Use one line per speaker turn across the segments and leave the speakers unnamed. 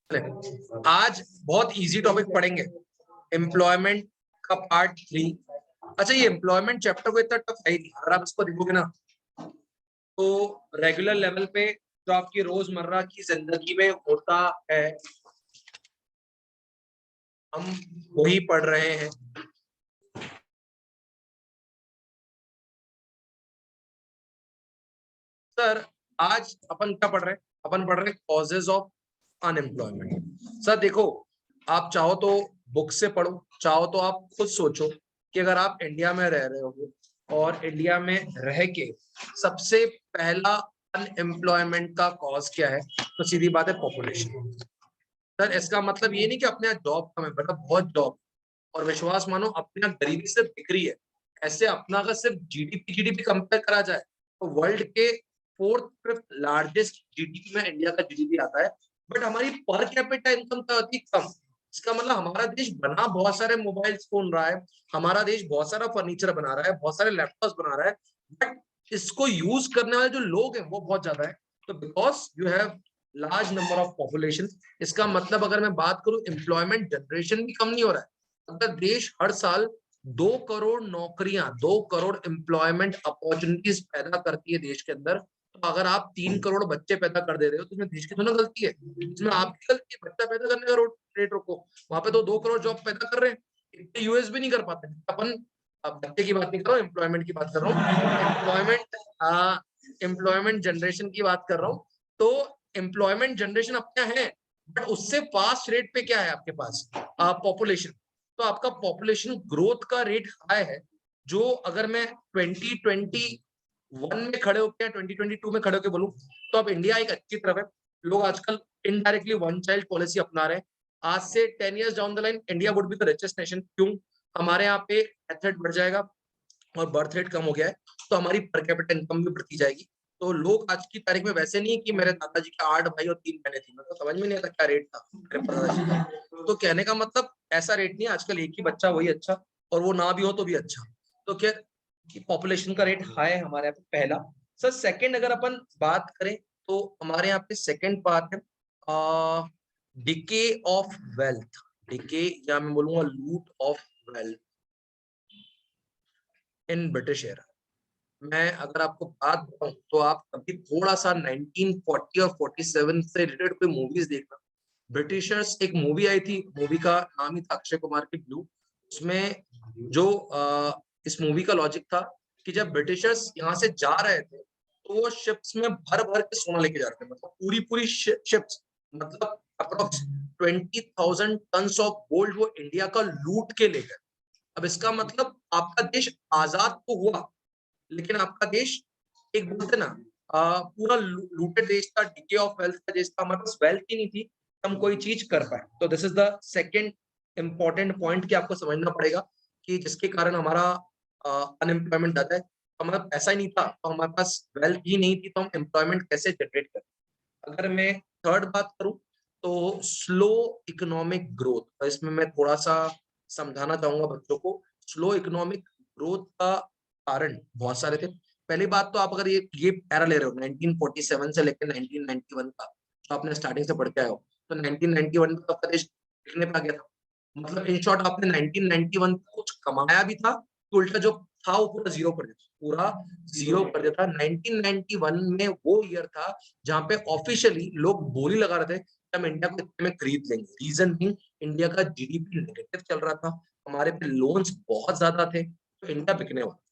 आज बहुत easy topic पढ़ेंगे, एम्प्लॉयमेंट का पार्ट 3। अच्छा, ये एम्प्लॉयमेंट चैप्टर को इतना टफ है ही नहीं, अगर आप इसको देखोगे ना तो रेगुलर लेवल पे जो आपकी रोजमर्रा की जिंदगी में होता है हम वही पढ़ रहे हैं। सर आज अपन क्या पढ़ रहे हैं? अपन पढ़ रहे हैं कॉजेज ऑफ अनएम्प्लॉयमेंट। सर देखो, आप चाहो तो बुक से पढ़ो, चाहो तो आप खुद सोचो कि अगर आप इंडिया में रह रहे हो और इंडिया में रह के सबसे पहला अनएम्प्लॉयमेंट का कॉज क्या है, तो सीधी बात है पॉपुलेशन। सर इसका मतलब ये नहीं कि अपने यहाँ जॉब कम है, मतलब बहुत जॉब, और विश्वास मानो अपने यहाँ गरीबी सिर्फ दिख रही है। ऐसे अपना अगर सिर्फ जीडीपी कंपेयर करा जाए तो वर्ल्ड के 4th 5th लार्जेस्ट जीडीपी में इंडिया का जीडीपी आता है, बट हमारी पर कैपिटा इनकम का अति कम। इसका मतलब हमारा देश बना बहुत सारे मोबाइल फोन रहा है, हमारा देश बहुत सारा फर्नीचर बना रहा है, बहुत सारे लैपटॉप्स बना रहा है, बट इसको यूज करने वाले जो लोग हैं वो बहुत ज्यादा है। तो because you have large number of population, इसका मतलब अगर मैं बात करूं एम्प्लॉयमेंट जनरेशन भी कम नहीं हो रहा है। अगर देश हर साल 2 करोड़ नौकरियां, 2 करोड़ एम्प्लॉयमेंट अपॉर्चुनिटीज पैदा करती है देश के अंदर, तो अगर आप 3 करोड़ बच्चे पैदा कर दे रहे हो तो इसमें देश की थोड़ा गलती है, इसमें आपकी गलती है। बच्चा पैदा करने का रेट रोको, वहां पे तो 2 करोड़ जॉब पैदा कर रहे हैं, इतने यूएस भी नहीं कर पाते अपन। अब बच्चे की बात नहीं कर रहा हूँ, एम्प्लॉयमेंट की बात कर रहा हूँ, एम्प्लॉयमेंट जनरेशन की बात कर रहा हूँ। तो एम्प्लॉयमेंट जनरेशन अपना है, बट उससे फास्ट रेट पे क्या है आपके पास? पॉपुलेशन। तो आपका पॉपुलेशन ग्रोथ का रेट हाई है, जो अगर मैं 2021 में खड़े होकर 2022 में खड़े होकर बोलूं तो अब इंडिया एक अच्छी तरफ है। लोग आजकल इनडायरेक्टली वन चाइल्ड पॉलिसी अपना रहे हैं। आज से 10 years down the line India would be the richest nation. क्यों? हमारे यहाँ पे डेथ रेट बढ़ जाएगा और बर्थ रेट कम हो गया है, तो हमारी पर कैपिटा इनकम भी बढ़ती जाएगी। तो लोग आज की तारीख में वैसे नहीं है कि मेरे दादाजी के 8 भाई और 3 बहनें थी, मतलब समझ में नहीं आता क्या रेट था मेरे दादाजी का। तो कहने का मतलब ऐसा रेट नहीं है, आजकल एक ही बच्चा वही अच्छा, और वो ना भी हो तो भी अच्छा। तो क्या कि पॉपुलेशन का रेट हाई है हमारे यहाँ पे, पहला। सर सेकंड अगर अपन बात करें तो हमारे यहाँ पे सेकंड पार्ट है डिके ऑफ वेल्थ। डिके, या मैं बोलूंगा लूट of wealth in British era. मैं अगर आपको बात बताऊं तो आप कभी थोड़ा सा 1940 और 47 से रिलेटेड कोई मूवीज देखना। ब्रिटिशर्स एक मूवी आई थी, मूवी का नाम ही था अक्षय कुमार की ब्लू। उसमें जो इस मूवी का लॉजिक था कि जब ब्रिटिशर्स यहाँ से जा रहे थे तो वो शिप्स में भर भर के सोना लेके जा रहे थे, मतलब पूरी पूरी शिप्स, मतलब अप्रोक्स 20,000 टन ऑफ गोल्ड वो इंडिया का लूट के ले गए। अब इसका मतलब आपका देश आजाद तो हुआ, लेकिन आपका देश एक बोलते ना पूरा लूटेड देश था, डिके ऑफ वेल्थ का देश था, हमारे पास वेल्थ ही नहीं थी हम कोई चीज कर पाए। तो this is the second important point कि आपको समझना पड़ेगा कि जिसके कारण हमारा अनएम्प्लॉयमेंट ज्यादा है। हमारा पैसा ही नहीं था, तो हमारे पास वेल्थ ही नहीं थी, तो हम एम्प्लॉयमेंट कैसे जनरेट करें? अगर मैं थर्ड बात करूं तो स्लो इकोनॉमिक ग्रोथ, इसमें मैं थोड़ा सा समझाना चाहूंगा बच्चों को। स्लो इकोनॉमिक ग्रोथ का कारण बहुत सारे थे। पहली बात तो आप अगर ये एरा ले रहे हो 1947 से लेकर 1991 का, तो आपने स्टार्टिंग से पढ़ के आए हो, तो 1991 में आपका देश दिखने पे आ गया था। मतलब इन शॉर्ट आपने 1991 कुछ कमाया भी था, तो उल्टा जो था वो पूरा जीरो कर दिया, पूरा जीरो कर दिया था। 1991 में वो ईयर था जहां पे ऑफिशियली लोग बोली लगा रहे थे कि हम इंडिया को इतने में खरीद लेंगे। रीजन भी इंडिया का जीडीपी नेगेटिव चल रहा था, हमारे पे लोन्स बहुत ज्यादा थे, तो इंडिया बिकने वाला।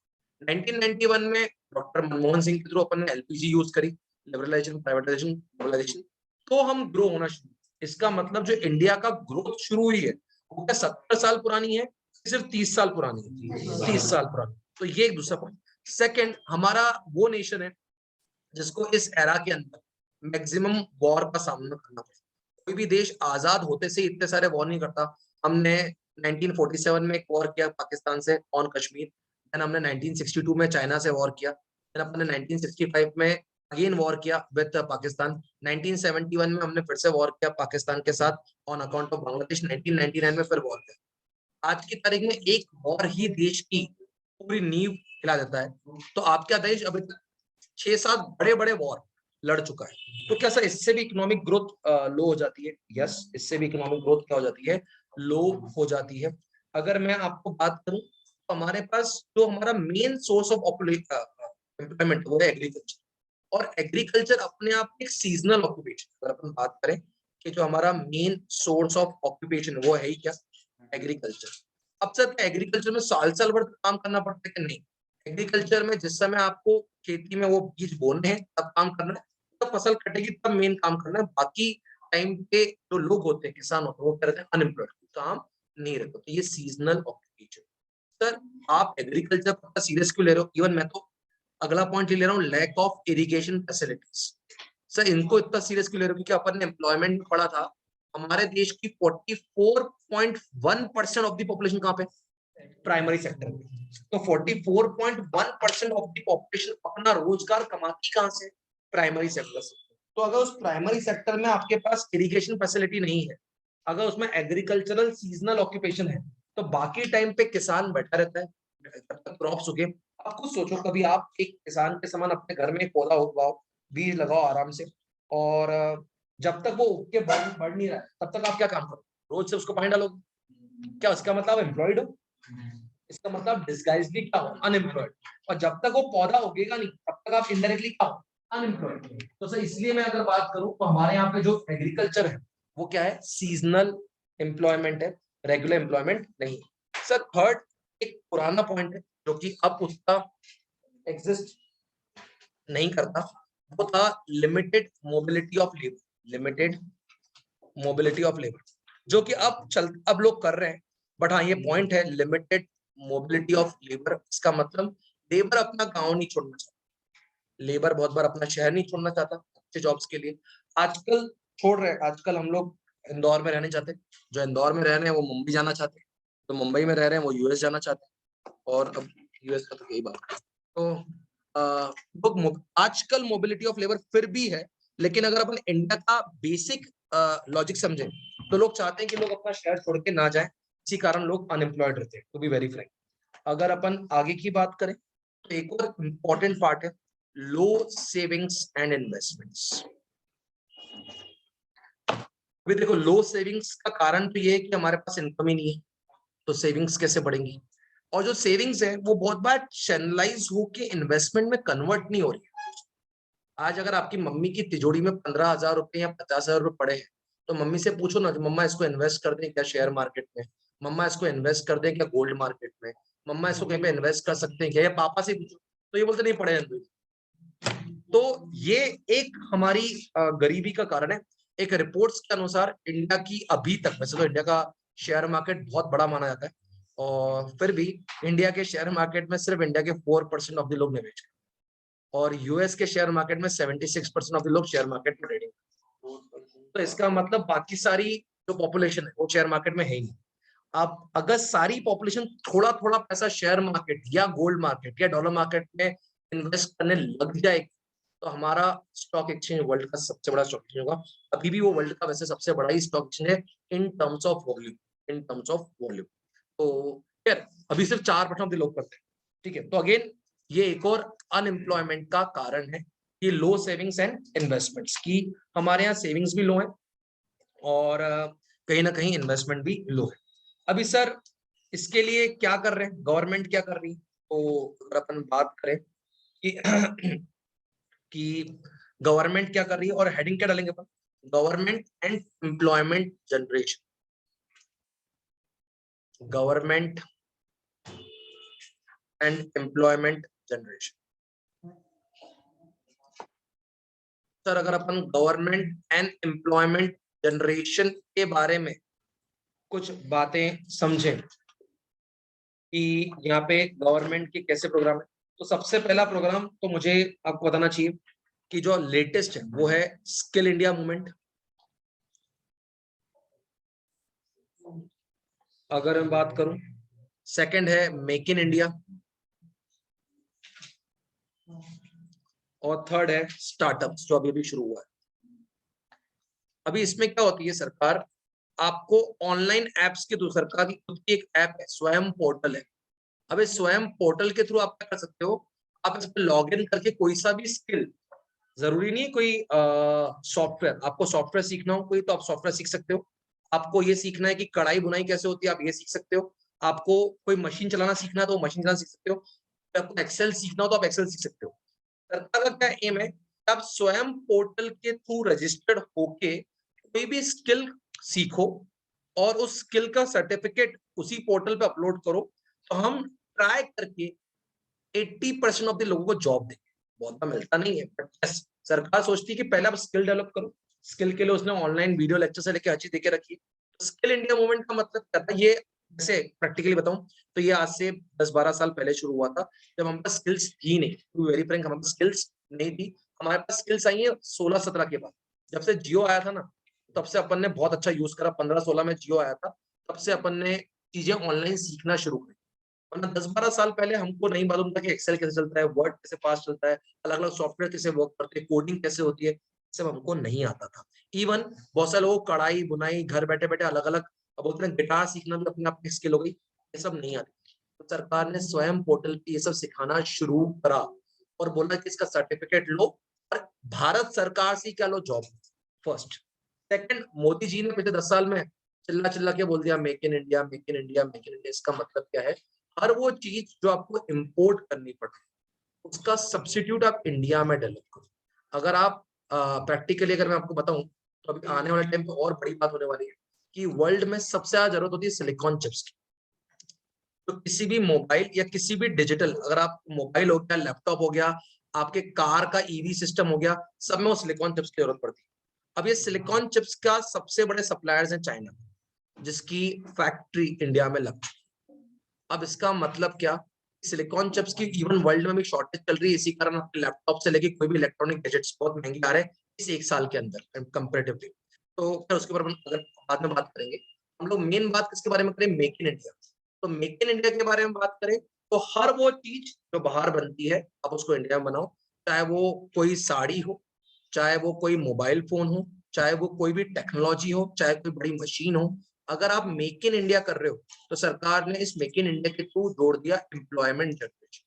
1991 में डॉक्टर मनमोहन सिंह के थ्रू अपन ने एलपीजी यूज करी, लिबरलाइजेशन, प्राइवेटाइजेशन, ग्लोबलाइजेशन, तो हम ग्रो होना शुरू। इसका मतलब जो इंडिया का ग्रोथ शुरू हुई है वो क्या 70 साल पुरानी है, सिर्फ 30 साल पुरानी है, 30 साल पुरानी। तो ये एक दूसरा पॉइंट। सेकंड, हमारा वो नेशन है जिसको इस एरा के अंदर मैक्सिमम वॉर का सामना करना पड़ा। कोई भी देश आजाद होते से इतने सारे वॉर नहीं करता। हमने 1947 में एक वॉर किया पाकिस्तान से ऑन कश्मीर, देन हमने 1962 में चाइना से वॉर किया, देन अपने 1965 में अगेन वॉर किया विद पाकिस्तान, 1971 में हमने फिर से वॉर किया पाकिस्तान के साथ ऑन अकाउंट ऑफ बांग्लादेश, 1999 में फिर वॉर किया। आज की तारीख में एक वॉर ही देश की पूरी नींव हिला देता है। तो आपका देश अभी 6-7 बड़े बड़े वॉर लड़ चुका है। तो क्या सर इससे भी इकोनॉमिक ग्रोथ लो हो जाती है? यस, इससे भी इकोनॉमिक ग्रोथ क्या हो जाती है? लो हो जाती है। अगर मैं आपको बात करूं तो हमारे पास जो हमारा मेन सोर्स ऑफ एम्प्लॉयमेंट वो है एग्रीकल्चर, और एग्रीकल्चर अपने आप में एक सीजनल ऑक्यूपेशन। अगर अपन बात करें कि जो हमारा मेन सोर्स ऑफ ऑक्यूपेशन वो है ही क्या? एग्रीकल्चर। अब सर एग्रीकल्चर में साल साल भर काम करना पड़ता है कि नहीं? एग्रीकल्चर में जिस समय आपको खेती में वो बीज बोने हैं तब काम करना है, तब फसल कटेगी तब मेन काम करना है। बाकी टाइम पे जो लोग होते हैं, किसान होते हैं, वो क्या रहते हैं? अनएम्प्लॉयड, काम नहीं रहता। तो ये सीजनल ऑक्यूपेशन। सर आप एग्रीकल्चर पता सीरियस क्यों ले रहे हो? इवन मैं तो अगला पॉइंट ले रहा हूँ, lack of irrigation facilities. Sir इनको इतना सीरियस क्यों ले रहे हो? क्योंकि अपन ने एम्प्लॉयमेंट में पढ़ा था हमारे देश की 44.1% ऑफ द पॉपुलेशन कहाँ पे? प्राइमरी सेक्टर में। तो 44.1% ऑफ द पॉपुलेशन अपना रोजगार कमाती कहां से? प्राइमरी सेक्टर से। तो अगर उस प्राइमरी सेक्टर में आपके पास इरिगेशन फैसिलिटी नहीं है, अगर उसमें एग्रीकल्चरल सीजनल ऑक्यूपेशन है, तो बाकी टाइम पे किसान बैठा रहता है जब तक क्रॉप्स उगे। आप खुद सोचो, कभी आप एक किसान के समान अपने घर में एक पौधा उगाओ, बीज लगाओ आराम से, और जब तक वो उग के बढ़ नहीं रहा है तब तक आप क्या काम करो? रोज से उसको पानी डालोगे। क्या उसका मतलब एम्प्लॉयड हो? इसका मतलब डिस्गाइजली क्या हो? अनएम्प्लॉयड। और जब तक वो पौधा उगेगा नहीं तब तक आप इनडायरेक्टली क्या हो? अनएम्प्लॉयड। तो सर इसलिए मैं अगर बात करूं तो हमारे यहाँ पे जो एग्रीकल्चर है वो क्या है? सीजनल एम्प्लॉयमेंट है, रेगुलर एम्प्लॉयमेंट नहीं। सर थर्ड एक पुराना पॉइंट है जो कि अब उसका एग्जिस्ट नहीं करता, वो था limited mobility of labour. Limited mobility of labour, जो कि अब लोग कर रहे हैं। बट हाँ ये पॉइंट है, लिमिटेड मोबिलिटी ऑफ लेबर। इसका मतलब लेबर अपना गांव नहीं छोड़ना चाहता, लेबर बहुत बार अपना शहर नहीं छोड़ना चाहता अच्छे जॉब्स के लिए। आजकल छोड़ रहे हैं, आजकल हम लोग इंदौर में रहने चाहते, जो इंदौर में रह रहे हैं वो मुंबई जाना चाहते हैं, तो मुंबई में रह रहे हैं वो यूएस जाना चाहते हैं, और अब यूएस का तो यही बात है। तो लोग आजकल मोबिलिटी ऑफ लेबर फिर भी है, लेकिन अगर अपन इंडिया का बेसिक लॉजिक समझे तो लोग चाहते हैं कि लोग अपना शहर छोड़ के ना जाए, इसी कारण लोग अनएम्प्लॉयड रहते हैं, टू बी वेरी फ्रैंक। अगर अपन आगे की बात करें तो एक और इंपॉर्टेंट पार्ट है लो सेविंग्स एंड इन्वेस्टमेंट्स। अभी देखो लो सेविंग्स का कारण तो ये है कि हमारे पास इनकम ही नहीं है, तो सेविंग्स कैसे बढ़ेंगी? और जो सेविंग्स है वो बहुत बार चैनलाइज होके इन्वेस्टमेंट में कन्वर्ट नहीं हो रही है। आज अगर आपकी मम्मी की तिजोरी में 15,000 रुपए या 50,000 रुपए पड़े हैं, तो मम्मी से पूछो ना, मम्मा इसको इन्वेस्ट कर दें क्या शेयर मार्केट में? मम्मा इसको इन्वेस्ट कर दें क्या गोल्ड मार्केट में? मम्मा इसको कहीं पे इन्वेस्ट कर सकते हैं क्या? या पापा से पूछो तो ये बोलते नहीं पड़े हैं। तो ये एक हमारी गरीबी का कारण है। एक रिपोर्ट्स के अनुसार इंडिया की अभी तक, वैसे तो इंडिया का शेयर मार्केट बहुत बड़ा माना जाता है, और फिर भी इंडिया के शेयर मार्केट में सिर्फ इंडिया के 4% ऑफ द लोग निवेश करते हैं, और यूएस के शेयर मार्केट में 76% ऑफ द लोग शेयर मार्केट में ट्रेडिंग। तो इसका मतलब बाकी सारी जो पॉपुलेशन है वो शेयर मार्केट में है ही नहीं। अब अगर सारी पॉपुलेशन थोड़ा थोड़ा पैसा शेयर मार्केट या गोल्ड मार्केट या डॉलर मार्केट में इन्वेस्ट करने लग जाएगी, तो हमारा स्टॉक एक्सचेंज वर्ल्ड का सबसे बड़ा स्टॉक एक्सचेंज होगा। अभी भी वो वर्ल्ड का वैसे सबसे बड़ा ही स्टॉक एक्सचेंज है in terms of volume, in terms of volume. तो यार अभी सिर्फ 4% लोग करते हैं, ठीक है। तो अगेन ये एक और अनएम्प्लॉयमेंट का कारण है, ये लो सेविंग्स एंड इन्वेस्टमेंट्स की। हमारे यहाँ सेविंग्स भी लो है और कहीं ना कहीं इन्वेस्टमेंट भी लो है। अभी सर इसके लिए क्या कर रहे हैं, गवर्नमेंट क्या कर रही है? तो अगर अपन बात करें कि कि गवर्नमेंट क्या कर रही है, और हेडिंग क्या डालेंगे अपन? Government and employment generation. Government and employment generation. Sir अगर अपन गवर्नमेंट एंड एम्प्लॉयमेंट जनरेशन के बारे में कुछ बातें समझें कि यहाँ पे गवर्नमेंट के कैसे प्रोग्राम है, तो सबसे पहला प्रोग्राम तो मुझे आपको बताना चाहिए कि जो लेटेस्ट है वो है स्किल इंडिया मूवमेंट। अगर मैं बात करूं, सेकंड है मेक इन इंडिया, और थर्ड है स्टार्टअप्स जो अभी अभी शुरू हुआ है। अभी इसमें क्या होती है, सरकार आपको ऑनलाइन एप्स के थ्रू, सरकार की खुद की एक ऐप है, स्वयं पोर्टल है। अब इस स्वयं पोर्टल के थ्रू आप क्या कर सकते हो, आप इस पर लॉग इन करके कोई सा भी स्किल जरूरी नहीं कोई सॉफ्टवेयर, आपको सॉफ्टवेयर सीखना हो कोई तो आप सॉफ्टवेयर सीख सकते हो। आपको ये सीखना है कि कढ़ाई बुनाई कैसे होती है, आप ये सीख सकते हो। आपको कोई मशीन चलाना सीखना है तो मशीन चलाना सीख सकते हो। आपको एक्सेल सीखना हो तो आप एक्सेल सीख सकते हो। सरकार का क्या एम है, आप स्वयं पोर्टल के थ्रू रजिस्टर्ड होके कोई भी स्किल सीखो और उस स्किल का सर्टिफिकेट उसी पोर्टल पे अपलोड करो, तो हम ट्राई करके 80% ऑफ द लोगों को जॉब देंगे। बहुत मिलता नहीं है, बट यस, सरकार सोचती है कि पहले आप स्किल डेवलप करो। स्किल के लिए उसने ऑनलाइन वीडियो लेक्चर से लेकर हर चीज देके रखी है। तो स्किल इंडिया मूवमेंट का मतलब क्या था, ये जैसे प्रैक्टिकली बताऊं तो ये आज से 10-12 साल पहले शुरू हुआ था, जब हमारे पास स्किल्स थी नहीं। टू वेरी फ्रैंक, हमारे पास स्किल्स नहीं थी। हमारे पास स्किल्स आई है 16-17 के बाद, जब से जियो आया था ना, तब से अपन ने बहुत अच्छा यूज करा। 15-16 में जियो आया था, तब से अपन ने चीजें ऑनलाइन सीखना शुरू करी। वरना 10-12 साल पहले हमको नहीं मालूम था कि एक्सेल कैसे चलता है, वर्ड कैसे फास्ट चलता है, अलग अलग सॉफ्टवेयर कैसे वर्क करते हैं, कोडिंग कैसे होती है, सब हमको नहीं आता था। इवन बहुत सारे लोग कढ़ाई बुनाई घर बैठे बैठे अलग अलग, अब बोलते हैं गिटार सीखना भी अपने आप में स्किल हो गई, ये सब नहीं आती। तो सरकार ने स्वयं पोर्टल पे ये सब सिखाना शुरू करा और बोला कि इसका सर्टिफिकेट लो और भारत सरकार से क्या लो, job. First. Second, Modi ji ने पिछले 10 साल में चिल्ला चिल्ला के बोल दिया make in India, make in India, make in India. इसका मतलब क्या है, हर वो चीज जो आपको इंपोर्ट करनी पड़े उसका सब्स्टिट्यूट आप इंडिया में डेवलप करो। अगर आप प्रैक्टिकली अगर मैं आपको बताऊं तो अभी आने वाले टाइम पे और बड़ी बात होने वाली है कि वर्ल्ड में सबसे ज्यादा जरूरत होती है सिलिकॉन चिप्स की। तो किसी भी मोबाइल या किसी भी डिजिटल, अगर आप मोबाइल हो गया, लैपटॉप हो गया, आपके कार का ईवी सिस्टम हो गया, सब में वो सिलिकॉन चिप्स की जरूरत पड़ती है। अब ये सिलिकॉन चिप्स का सबसे बड़े सप्लायर्स हैं चाइना, जिसकी फैक्ट्री इंडिया में लग। अब इसका मतलब क्या, सिलिकॉन चिप्स की इवन वर्ल्ड में भी शॉर्टेज चल रही है। इसी कारण आपके लैपटॉप से लेके कोई भी इलेक्ट्रॉनिक गैजेट्स बहुत महंगे आ रहे हैं इस एक साल के अंदर कंपेरेटिवली। तो फिर उसके ऊपर अगर बाद में बात करेंगे, हम लोग मेन बात किसके बारे में करें, मेक इन इंडिया। तो मेक इन इंडिया के बारे में बात करें तो हर वो चीज जो बाहर बनती है आप उसको इंडिया में बनाओ। चाहे वो कोई साड़ी हो, चाहे वो कोई मोबाइल फोन हो, चाहे वो कोई भी टेक्नोलॉजी हो, चाहे कोई बड़ी मशीन हो, अगर आप मेक इन इंडिया कर रहे हो तो सरकार ने इस मेक इन इंडिया के थ्रू जोड़ दिया एम्प्लॉयमेंट जनरेशन।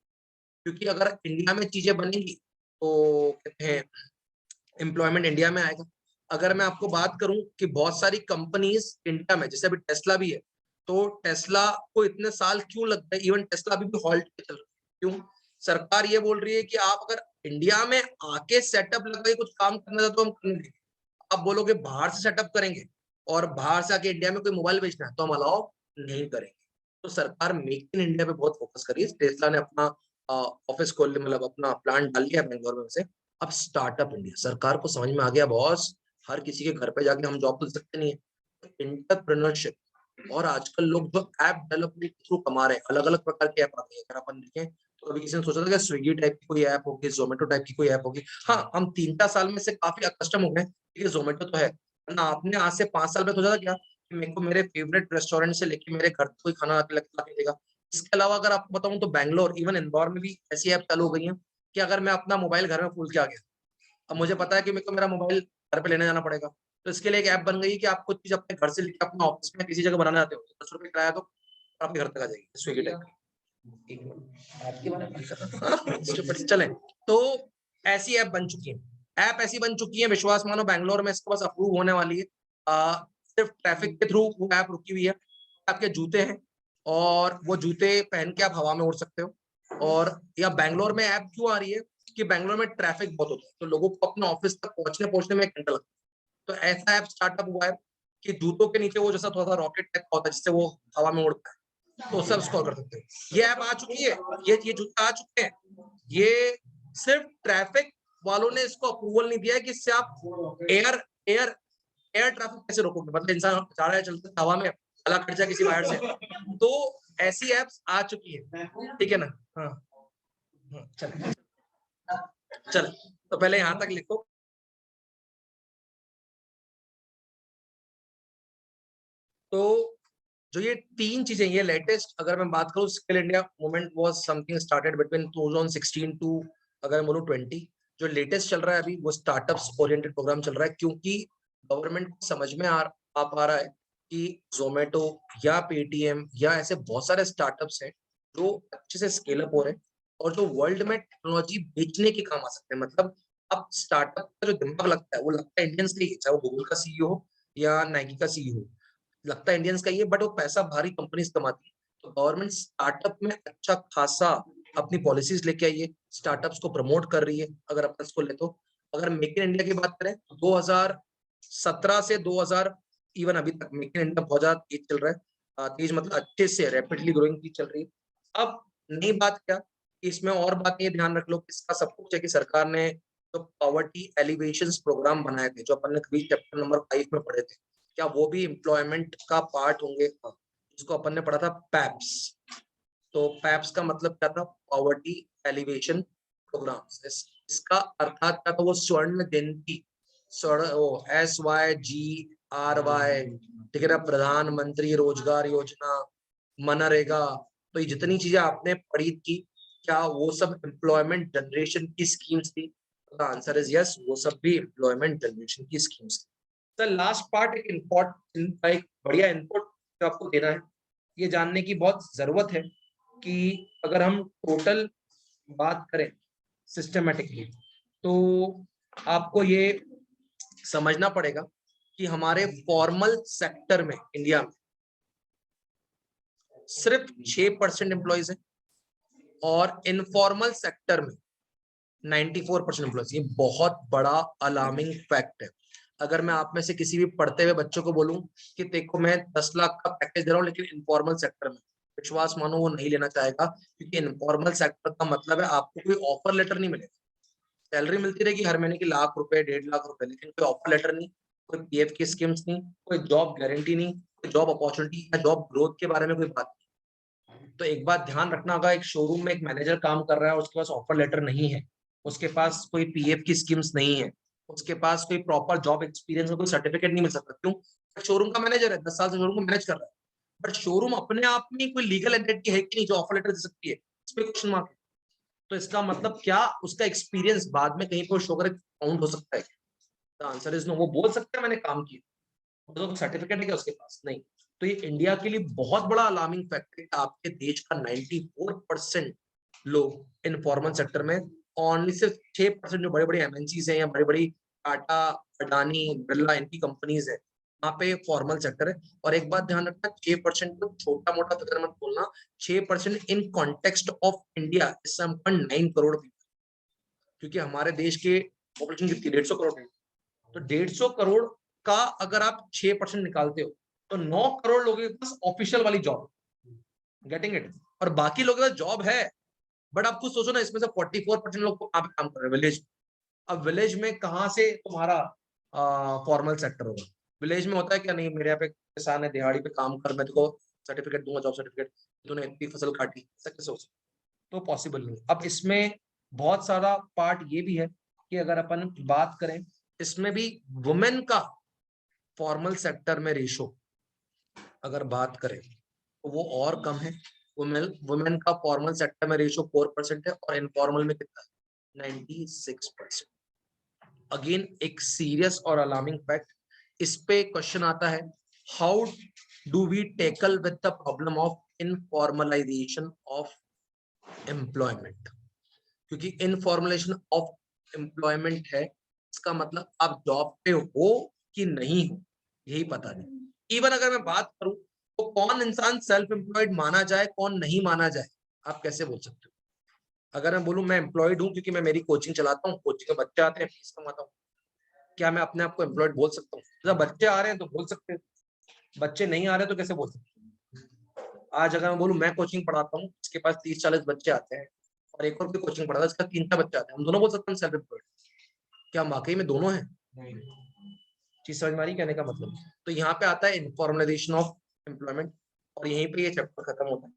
क्योंकि अगर इंडिया में चीजें बनेंगी तो कहते हैं एम्प्लॉयमेंट इंडिया में आएगा। अगर मैं आपको बात करूं कि बहुत सारी कंपनीज इंडिया में, जैसे अभी टेस्ला भी है, तो टेस्ला को इतने साल क्यों लग गए, इवन टेस्ला अभी भी हॉल्ट पे चल रहा है, क्यों? सरकार ये बोल रही है कि आप अगर इंडिया में आके सेटअप लगा के कुछ काम करना था तो हम करने देंगे। आप बोलोगे बाहर से सेटअप करेंगे और बाहर से आके इंडिया में कोई मोबाइल बेचना है तो हम अलाउ नहीं करेंगे। तो सरकार मेक इन इंडिया पे बहुत फोकस कर रही है। टेस्ला ने अपना ऑफिस खोल लिया, मतलब अपना प्लांट डाल लिया बैंगलोर में से। अब स्टार्टअप इंडिया, सरकार को समझ में आ गया बॉस, हर किसी के घर पे जाके हम जॉब तो सकते नहीं है, एंटरप्रेन्योरशिप। और आजकल लोग जो ऐप डेवलपमेंट के थ्रू कमा रहे हैं, अलग अलग प्रकार के ऐप आ गए हैं। अगर अपन देखें तो अभी किसी ने सोचा था कि स्विगी टाइप की कोई ऐप होगी, जोमेटो टाइप की कोई ऐप होगी। हाँ, हम 3-4 साल में से काफी अकस्टम हो गए, ये जोमेटो तो है ना। आपने आज से 5 साल में सोचा था क्या कि मेरे को मेरे फेवरेट रेस्टोरेंट से लेके मेरे घर कोई खाना आके लगा के देगा? इसके अलावा अगर आपको बताऊं तो बैंगलोर, इवन इंदौर में भी ऐसी ऐप चालू हो गई है कि अगर मैं अपना मोबाइल घर में भूल के आ गया, अब मुझे पता है कि मेरे को मेरा मोबाइल घर पे लेने जाना पड़ेगा, तो इसके लिए एक ऐप बन गई है कि आप कुछ चीज अपने घर से लेके अपना ऑफिस में किसी जगह बनाना चाहते हो, 10 रुपए किराया दो, आपके घर तक आ जाएगी, स्विगी टाइप की। एक मिनट, ऐप के बारे में बात कर रहा था। हाँ, चले तो ऐसी ऐप बन चुकी है। ऐप ऐसी बन चुकी है, विश्वास मानो बैंगलोर में इसके पास अप्रूव होने वाली है। सिर्फ ट्रैफिक के थ्रू वो ऐप रुकी हुई है। आपके जूते हैं और वो जूते पहन के आप हवा में उड़ सकते हो। और या बैंगलोर में ऐप क्यों आ रही है कि बैंगलोर में ट्रैफिक बहुत होता है, तो लोगों को अपने ऑफिस तक पहुंचने पहुंचने में 1 घंटा लगता है। तो ऐसा ऐप स्टार्टअप हुआ है कि जूतों के नीचे वो जैसा थोड़ा सा रॉकेट टाइप का होता है जिससे वो हवा में उड़ता है, तो उससे आप स्क्रॉल कर सकते हो। ये ऐप आ चुकी है, ये जूता आ चुके हैं। ये सिर्फ ट्रैफिक वालों ने इसको अप्रूवल नहीं दिया है कि इससे आप एयर एयर एयर ट्रैफिक कैसे रोकोगे, मतलब इंसान जा रहा है चलते हवा में, गला कट जाए किसी वायर से। तो ऐसी एप्स आ चुकी है, ठीक है ना। हाँ, चल चल, तो पहले यहाँ तक लिखो। तो जो ये 3 चीजें, ये लेटेस्ट अगर मैं बात करूं, skill India movement was something started between 2016 to अगर बोलूं 20। जो लेटेस्ट चल रहा है अभी वो स्टार्टअप्स ओरिएंटेड प्रोग्राम चल रहा है, क्योंकि गवर्नमेंट को समझ में आ पा रहा है कि जोमेटो या पेटीएम या ऐसे बहुत सारे स्टार्टअप्स हैं जो अच्छे से स्केल अप हो रहे हैं और जो वर्ल्ड में टेक्नोलॉजी बेचने के काम आ सकते हैं। मतलब अब स्टार्टअप का जो दिमाग लगता है वो लगता है इंडियंस का ही, चाहे वो गूगल का सीईओ हो या नाइकी का सीईओ हो, लगता है इंडियंस का ही है, बट वो पैसा बाहरी कंपनीज कमाती है। तो गवर्नमेंट स्टार्टअप में अच्छा खासा अपनी पॉलिसीज लेके आई है, स्टार्टअप्स को प्रमोट कर रही है। अगर अपन इसको ले तो अगर मेक इन इंडिया की बात करें तो 2017 से 2000 इवन अभी तक मेक इन इंडिया बहुत ज्यादा तेज चल रहा है। तेज मतलब अच्छे से रैपिडली ग्रोइंग चीज चल रही है। अब नई बात क्या, इसमें और बात ये ध्यान रख लो, इसका सब कुछ है कि सरकार ने तो पॉवर्टी एलिवेशन प्रोग्राम बनाए थे, जो अपन ने कभी चैप्टर नंबर 5 में पढ़े थे, क्या वो भी एम्प्लॉयमेंट का पार्ट होंगे? जिसको अपन ने पढ़ा था पैप्स। तो पैप्स का मतलब क्या था? Poverty alleviation program. इसका अर्थात क्या था? वो स्वर्ण जयंती, SYGRY, ठीक है ना, प्रधानमंत्री रोजगार योजना, मनरेगा, तो ये जितनी चीजें आपने पढ़ी थी, क्या वो सब एम्प्लॉयमेंट जनरेशन की स्कीम्स थी? द आंसर इज यस, वो सब भी एम्प्लॉयमेंट जनरेशन की स्कीम्स थी। द लास्ट पार्ट एक बढ़िया इनपुट जो आपको देना है, ये जानने की बहुत जरूरत है कि अगर हम टोटल बात करें सिस्टमेटिकली, तो आपको ये समझना पड़ेगा कि हमारे फॉर्मल सेक्टर में इंडिया में सिर्फ 6% एम्प्लॉइज है और इनफॉर्मल सेक्टर में 94% एम्प्लॉइज। ये बहुत बड़ा अलार्मिंग फैक्ट है। अगर मैं आप में से किसी भी पढ़ते हुए बच्चों को बोलूं कि देखो मैं 10 लाख का पैकेज दे रहा हूँ लेकिन इनफॉर्मल सेक्टर में, विश्वास मानो वो नहीं लेना चाहेगा, क्योंकि इनफॉर्मल सेक्टर का मतलब है आपको कोई ऑफर लेटर नहीं मिलेगा। सैलरी मिलती रहेगी हर महीने की ₹1,00,000 ₹1.5 लाख, लेकिन कोई ऑफर लेटर नहीं, कोई पीएफ की स्कीम्स नहीं, कोई जॉब गारंटी नहीं, कोई जॉब अपॉर्चुनिटी या जॉब ग्रोथ के बारे में कोई बात नहीं। तो एक बात ध्यान रखना, अगर एक शोरूम में एक मैनेजर काम कर रहा है, उसके पास ऑफर लेटर नहीं है, उसके पास कोई पीएफ की स्कीम्स नहीं है, उसके पास कोई प्रॉपर जॉब एक्सपीरियंस का कोई सर्टिफिकेट नहीं मिल सकता। क्यों? शोरूम का मैनेजर है, 10 साल से शोरूम को मैनेज कर रहा है, बट शोरूम अपने आप में कोई लीगल एंटिटी है कि नहीं जो ऑफर लेटर दे सकती है? इस पे क्वेश्चन मार्क है। तो इसका मतलब क्या उसका एक्सपीरियंस बाद में कहीं पर शो करे काउंट हो सकता है? The answer is no. वो बोल सकता है मैंने काम किया, तो सर्टिफिकेट है क्या उसके पास? नहीं। तो ये इंडिया के लिए बहुत बड़ा अलार्मिंग फैक्टर है। आपके देश का 94% लोग इनफॉर्मल सेक्टर में, ओनली सिर्फ 6% जो बड़े बड़े एमएनसीज हैं या बड़ी बड़ी टाटा, अडानी, बिरला, इनकी कंपनीज है, वहां पे फॉर्मल सेक्टर है। और एक बात ध्यान रखना, 6% तो छोटा मोटा फिगर मत बोलना, 6% in context of India is 9 crore people, क्योंकि हमारे देश के पॉपुलेशन कितनी? 150 करोड़ है। तो 150 करोड़ का अगर आप 6% निकालते हो तो 9 करोड़ लोगों के पास ऑफिशियल वाली जॉब, गेटिंग इट, और बाकी लोगों के पास जॉब है, बट आप खुद सोचो ना, इसमें से 44% लोग कहाँ पे काम कर रहे हैं? विलेज। अब विलेज में कहाँ से तुम्हारा फॉर्मल सेक्टर होगा? विलेज में होता है क्या? नहीं, मेरे यहाँ पे किसान है, दिहाड़ी पे काम कर, मैं तुमको सर्टिफिकेट दूंगा, जॉब सर्टिफिकेट, तूने इतनी फसल काटी, ऐसा कैसे हो सकता? तो पॉसिबल नहीं। अब इसमें बहुत सारा पार्ट ये भी है कि अगर अपन बात करें, इसमें भी वुमेन का फॉर्मल सेक्टर में रेशो अगर बात करें तो वो और कम है। वुमेन का फॉर्मल सेक्टर में रेशो 4% है और इनफॉर्मल में कितना है? 96%। अगेन एक सीरियस और अलार्मिंग फैक्ट। इस पे क्वेश्चन आता है, how do we tackle with the problem of informalization of employment? क्योंकि इनफॉर्मुलेशन ऑफ एम्प्लॉयमेंट है, इसका मतलब आप जॉब पे हो कि नहीं हो यही पता नहीं। इवन अगर मैं बात करूं तो कौन इंसान सेल्फ एम्प्लॉयड माना जाए, कौन नहीं माना जाए, आप कैसे बोल सकते हो? अगर मैं बोलूं मैं एम्प्लॉयड हूं क्योंकि मैं मेरी कोचिंग चलाता हूँ, कोचिंग में बच्चे आते हैं, फीस कमाता हूँ, क्या मैं अपने आप को एम्प्लॉयड बोल सकता हूँ? जब बच्चे आ रहे हैं तो बोल सकते हैं, बच्चे नहीं आ रहे तो कैसे बोल सकते हैं? आज अगर मैं बोलूं मैं कोचिंग पढ़ाता हूँ, इसके पास 30-40 बच्चे आते हैं, और एक और भी कोचिंग पढ़ाता है, इसका 3-4 बच्चे आते हैं, हम दोनों बोल सकते हैं सेल्फ एम्प्लॉयड? क्या हम वाकई में दोनों हैं? चीज समझ में आ रही कहने का मतलब? तो यहाँ पे आता है इनफॉर्मलाइजेशन ऑफ एम्प्लॉयमेंट, और यहीं पे ये चैप्टर खत्म होता है।